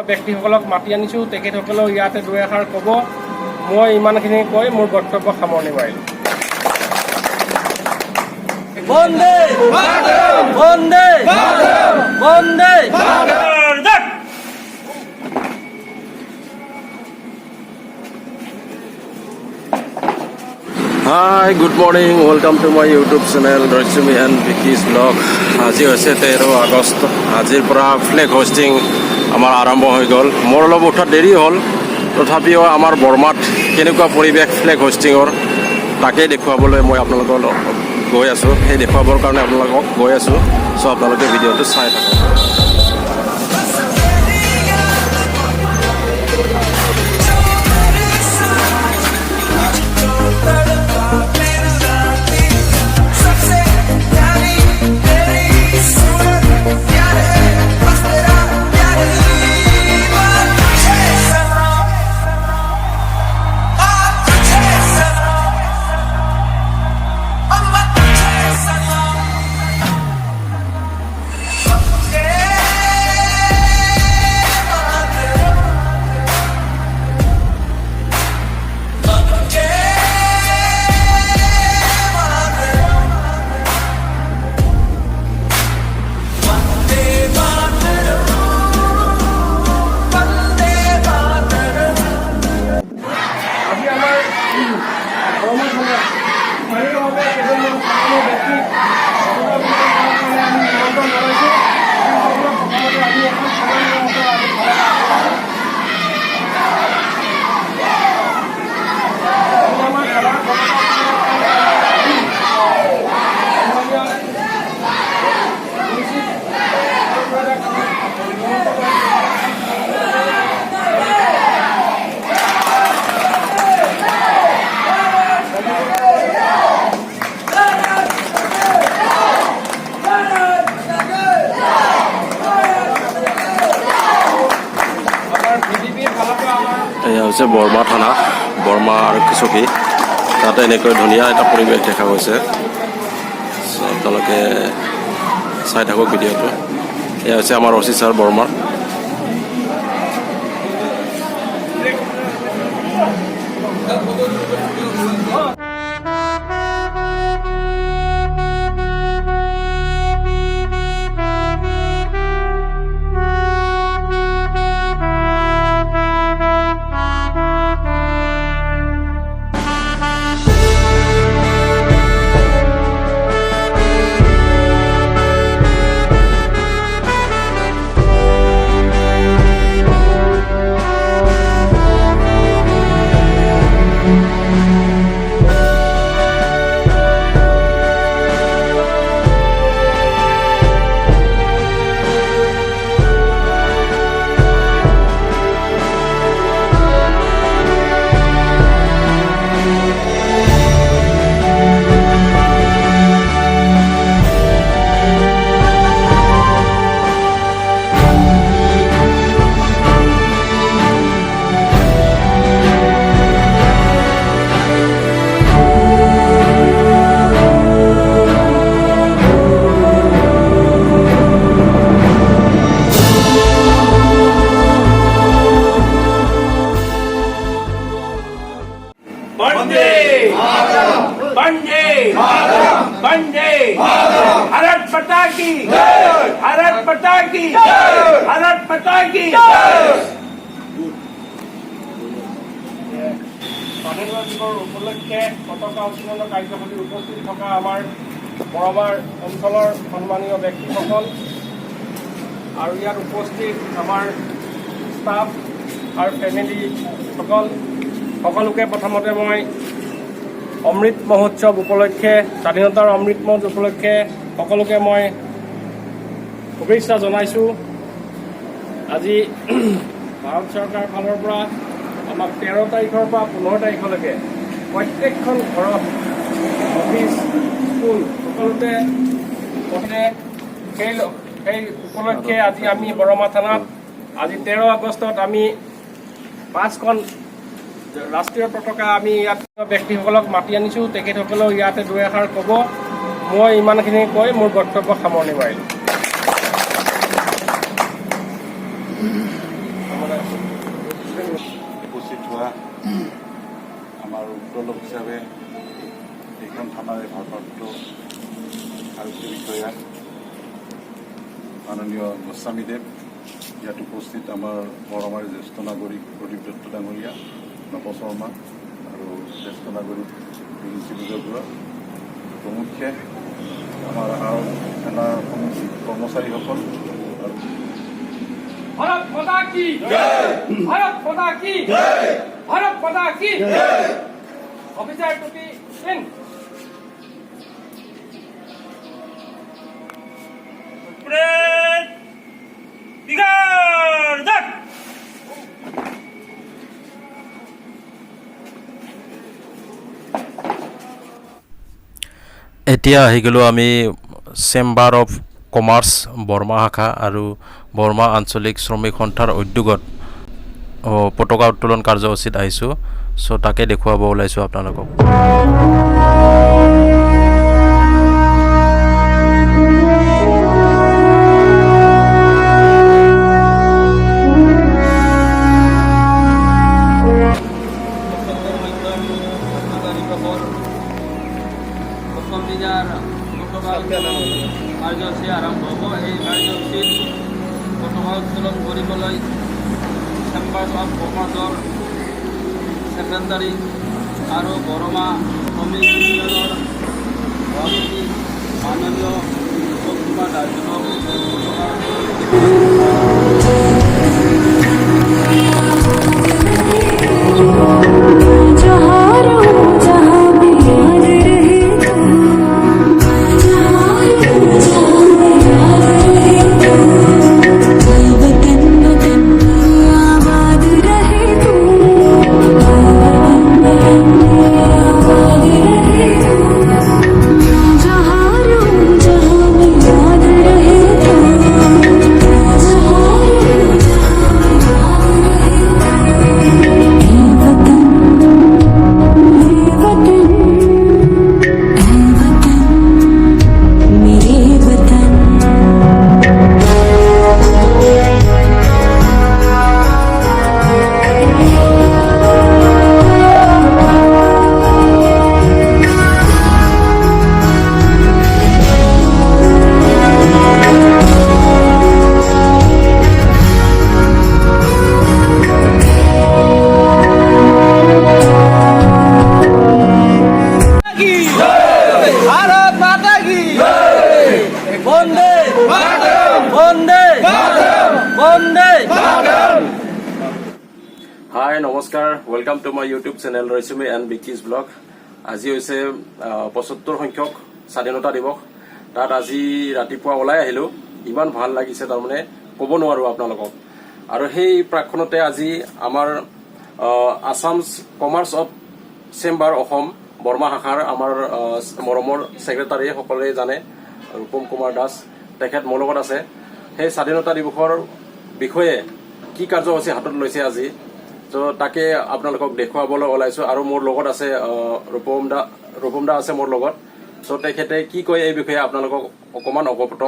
ব্যক্তিসকলক মাতি আনিছোঁ, তেখেতসকলেও ইয়াতে দুই এষাৰ ক'ব। মই ইমানখিনি কৈ মোৰ বক্তব্য সামৰণি মাৰিলোঁ। Vande Mataram, Vande Mataram, Vande Mataram. Hi, good morning. Welcome to my YouTube channel, Rajumi and Vicky's vlog. আজি হৈছে 13 আগষ্ট। আজিৰ পৰা ফ্লেগ হোষ্টিং আমাৰ আৰম্ভ হৈ গ'ল। মোৰ অলপ উঠাত দেৰি হ'ল, তথাপিও আমাৰ বৰমাত কেনেকুৱা পৰিৱেশ ফ্লেগ হোষ্টিঙৰ তাকেই দেখুৱাবলৈ মই আপোনালোকৰ গৈ আছোঁ। সেই দেখুৱাবৰ কাৰণে আপোনালোকক গৈ আছোঁ। চ' আপোনালোকে ভিডিঅ'টো চাই থাকক। এয়া হৈছে বৰমা থানা, বৰমা আৰক্ষী চকী। তাতে এনেকৈ ধুনীয়া এটা পৰিৱেশ দেখা গৈছে। আপোনালোকে চাই থাকক ভিডিঅ'টো। এয়া হৈছে আমাৰ অচি ছাৰ বৰমাৰ। भारत माता की भारत माता की भारत माता की স্বাধীনতা দিৱস উপলক্ষে পতাকা উত্তোলন কাৰ্যসূচীত উপস্থিত থকা আমাৰ বৰমাৰ অঞ্চলৰ সন্মানীয় ব্যক্তিসকল আৰু ইয়াত উপস্থিত আমাৰ ষ্টাফ আৰু ফেমিলিসকল সকলোকে প্ৰথমতে মই অমৃত মহোৎসৱ উপলক্ষে, স্বাধীনতাৰ অমৃত মহোৎসৱ উপলক্ষে সকলোকে মই শুভেচ্ছা জনাইছোঁ। আজি ভাৰত চৰকাৰৰ ফালৰ পৰা আমাক 13 তাৰিখৰ পৰা 15 তাৰিখলৈকে প্ৰত্যেকখন ঘৰত, অফিচ, স্কুল সকলোতে সেই উপলক্ষে আজি আমি বৰমা থানাত আজি 13 আগষ্টত আমি 5খন ৰাষ্ট্ৰীয় পতাকা আমি ইয়াত ব্যক্তিসকলক মাতি আনিছোঁ, তেখেতসকলেও ইয়াতে দুই এষাৰ ক'ব। মই ইমানখিনি কৈ মোৰ বক্তব্য সামৰণি মাৰিলোঁ। উপস্থিত হোৱা আমাৰ উত্তৰলোক হিচাপে এইখন থানাৰে ভাৰপ্ৰাপ্ত আৰক্ষী বিষয়া মাননীয় গোস্বামীদেৱ, ইয়াত উপস্থিত আমাৰ বৰমাৰ জ্যেষ্ঠ নাগৰিক প্ৰদীপ দত্ত ডাঙৰীয়া, নৱ শৰ্মা আৰু জ্যেষ্ঠ নাগৰিক বুজবৰুৱা প্ৰমুখ্যে আমাৰ থানাৰ কৰ্মচাৰীসকল আৰু भारत माता की जय, भारत माता की जय, भारत माता की जय। ऑफिसर टोपी इन। प्रेड बिगाड़ जट। এতিয়া আহি গ'লোঁ আমি চেম্বাৰ অফ কমাৰ্চ বৰ্মা শাখা আৰু বৰ্মা আঞ্চলিক শ্ৰমিক সন্থাৰ উদ্যোগত পতাকা উত্তোলন কাৰ্যসূচীত আহিছোঁ। চ' তাকে দেখুৱাব ওলাইছোঁ আপোনালোকক। কাৰ্যসূচী আৰম্ভ হ'ব। এই কাৰ্যসূচীত পতাকা উত্তোলন কৰিবলৈ চেম্বাৰ অফ কমাৰ্চৰ ছেক্ৰেটাৰী আৰু বৰমা শ্ৰমিক ইউনিয়নৰ সভাপতি মাননীয় দিলীপ কুমাৰ দাসজনক হাই নমস্কাৰ, welcome to my YouTube channel Rashmi and Vicky's blog. আজি হৈছে ৭৫ সংখ্যক স্বাধীনতা দিৱস। তাত আজি ৰাতিপুৱা ওলাই আহিলোঁ, ইমান ভাল লাগিছে তাৰমানে ক'ব নোৱাৰোঁ আপোনালোকক। আৰু সেই প্ৰাক্ষণতে আজি আমাৰ Assam commerce of chamber Assam Burma শাখাৰ আমাৰ মৰমৰ ছেক্ৰেটাৰী সকলোৱে জানে ৰূপম কুমাৰ দাস, তেখেত মোৰ লগত আছে। সেই স্বাধীনতা দিৱসৰ বিষয়ে কি কাৰ্যসূচী হাতত লৈছে আজি, ত' তাকে আপোনালোকক দেখুৱাবলৈ ওলাইছোঁ। আৰু মোৰ লগত আছে ৰূপম দা আছে মোৰ লগত। চ' তেখেতে কি কয় এই বিষয়ে আপোনালোকক অকণমান অৱগত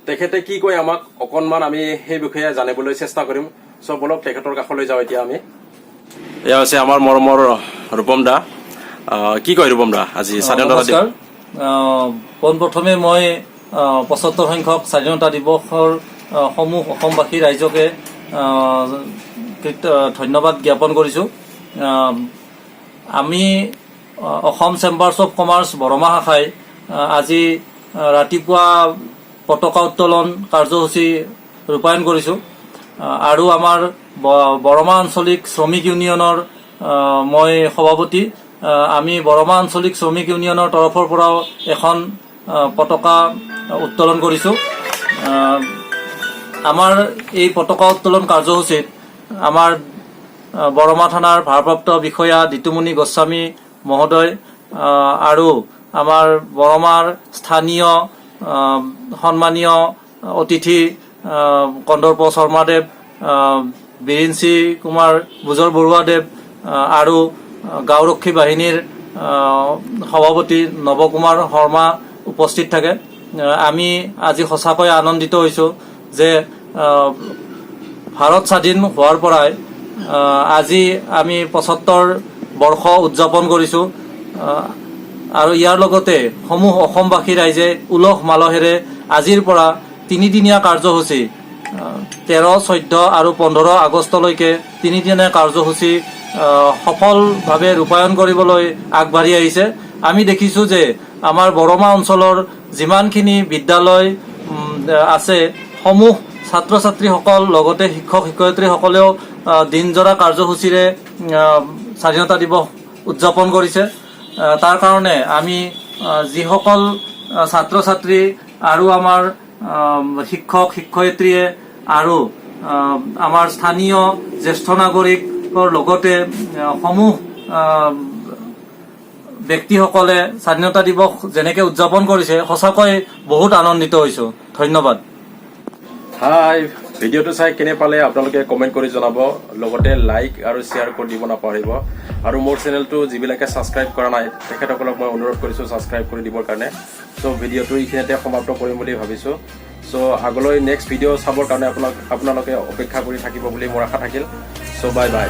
তেখেতে কি কয় আমাক অকণমান আমি সেই বিষয়ে জানিবলৈ চেষ্টা কৰিম। চ' বলক তেখেতৰ কাষলৈ যাওঁ এতিয়া আমি। এয়া হৈছে আমাৰ মৰমৰ ৰূপম দা। কি কয় ৰূপম দা আজি স্বাধীনতা দিৱস? পোনপ্ৰথমে মই ৭৫ সংখ্যক স্বাধীনতা দিৱসৰ সমূহ অসমবাসী ৰাইজকে ধন্যবাদ জ্ঞাপন কৰিছোঁ। আমি অসম চেম্বাৰ্ছ অফ কমাৰ্চ বৰমা শাখাই আজি ৰাতিপুৱা পতাকা উত্তোলন কাৰ্যসূচী ৰূপায়ণ কৰিছোঁ। আৰু আমাৰ বৰমা আঞ্চলিক শ্ৰমিক ইউনিয়নৰ মই সভাপতি। আমি বৰমা আঞ্চলিক শ্ৰমিক ইউনিয়নৰ তৰফৰ পৰাও এখন পতাকা উত্তোলন কৰিছোঁ। আমাৰ এই পতাকা উত্তোলন কাৰ্যসূচীত আমাৰ বৰমা থানাৰ ভাৰপ্ৰাপ্ত বিষয়া দিতুমণি গোস্বামী মহোদয় আৰু আমাৰ বৰমাৰ স্থানীয় সন্মানীয় অতিথি কন্দৰ্প শৰ্মাদেৱ, বিৰিঞ্চি কুমাৰ বুজবৰুৱাদেৱ আৰু গাঁওৰক্ষী বাহিনীৰ সভাপতি নৱ কুমাৰ শৰ্মা উপস্থিত থাকে। আমি আজি সঁচাকৈ আনন্দিত হৈছোঁ যে ভাৰত স্বাধীন হোৱাৰ পৰাই আজি আমি ৭৫ বৰ্ষ উদযাপন কৰিছোঁ আৰু ইয়াৰ লগতে সমূহ অসমবাসী ৰাইজে উলহ মালহেৰে আজিৰ পৰা ৩দিনীয়া কাৰ্যসূচী ১৩, ১৪ আৰু ১৫ আগষ্টলৈকে ৩দিনীয়া কাৰ্যসূচী সফলভাৱে ৰূপায়ণ কৰিবলৈ আগবাঢ়ি আহিছে। আমি দেখিছোঁ যে আমাৰ বৰমা অঞ্চলৰ যিমানখিনি বিদ্যালয় আছে সমূহ ছাত্ৰ ছাত্ৰীসকল লগতে শিক্ষক শিক্ষয়িত্ৰীসকলেও দিনজোৰা কাৰ্যসূচীৰে স্বাধীনতা দিৱস উদযাপন কৰিছে। তাৰ কাৰণে আমি যিসকল ছাত্ৰ ছাত্ৰী আৰু আমাৰ শিক্ষক শিক্ষয়িত্ৰীয়ে আৰু আমাৰ স্থানীয় জ্যেষ্ঠ নাগৰিকৰ লগতে সমূহ ব্যক্তিসকলে স্বাধীনতা দিৱস যেনেকৈ উদযাপন কৰিছে সঁচাকৈ বহুত আনন্দিত হৈছোঁ। ধন্যবাদ। হাই, ভিডিঅ'টো চাই কেনে পালে আপোনালোকে কমেণ্ট কৰি জনাব, লগতে লাইক আৰু শ্বেয়াৰ কৰি দিব নাপাহৰিব। আৰু মোৰ চেনেলটো যিবিলাকে ছাবস্ক্ৰাইব কৰা নাই তেখেতসকলক মই অনুৰোধ কৰিছোঁ ছাবস্ক্ৰাইব কৰি দিবৰ কাৰণে। চ' ভিডিঅ'টো এইখিনিতে সমাপ্ত কৰিম বুলি ভাবিছোঁ। চ' আগলৈ নেক্সট ভিডিঅ' চাবৰ কাৰণে আপোনালোকে অপেক্ষা কৰি থাকিব বুলি মোৰ আশা থাকিল। চ' বাই বাই।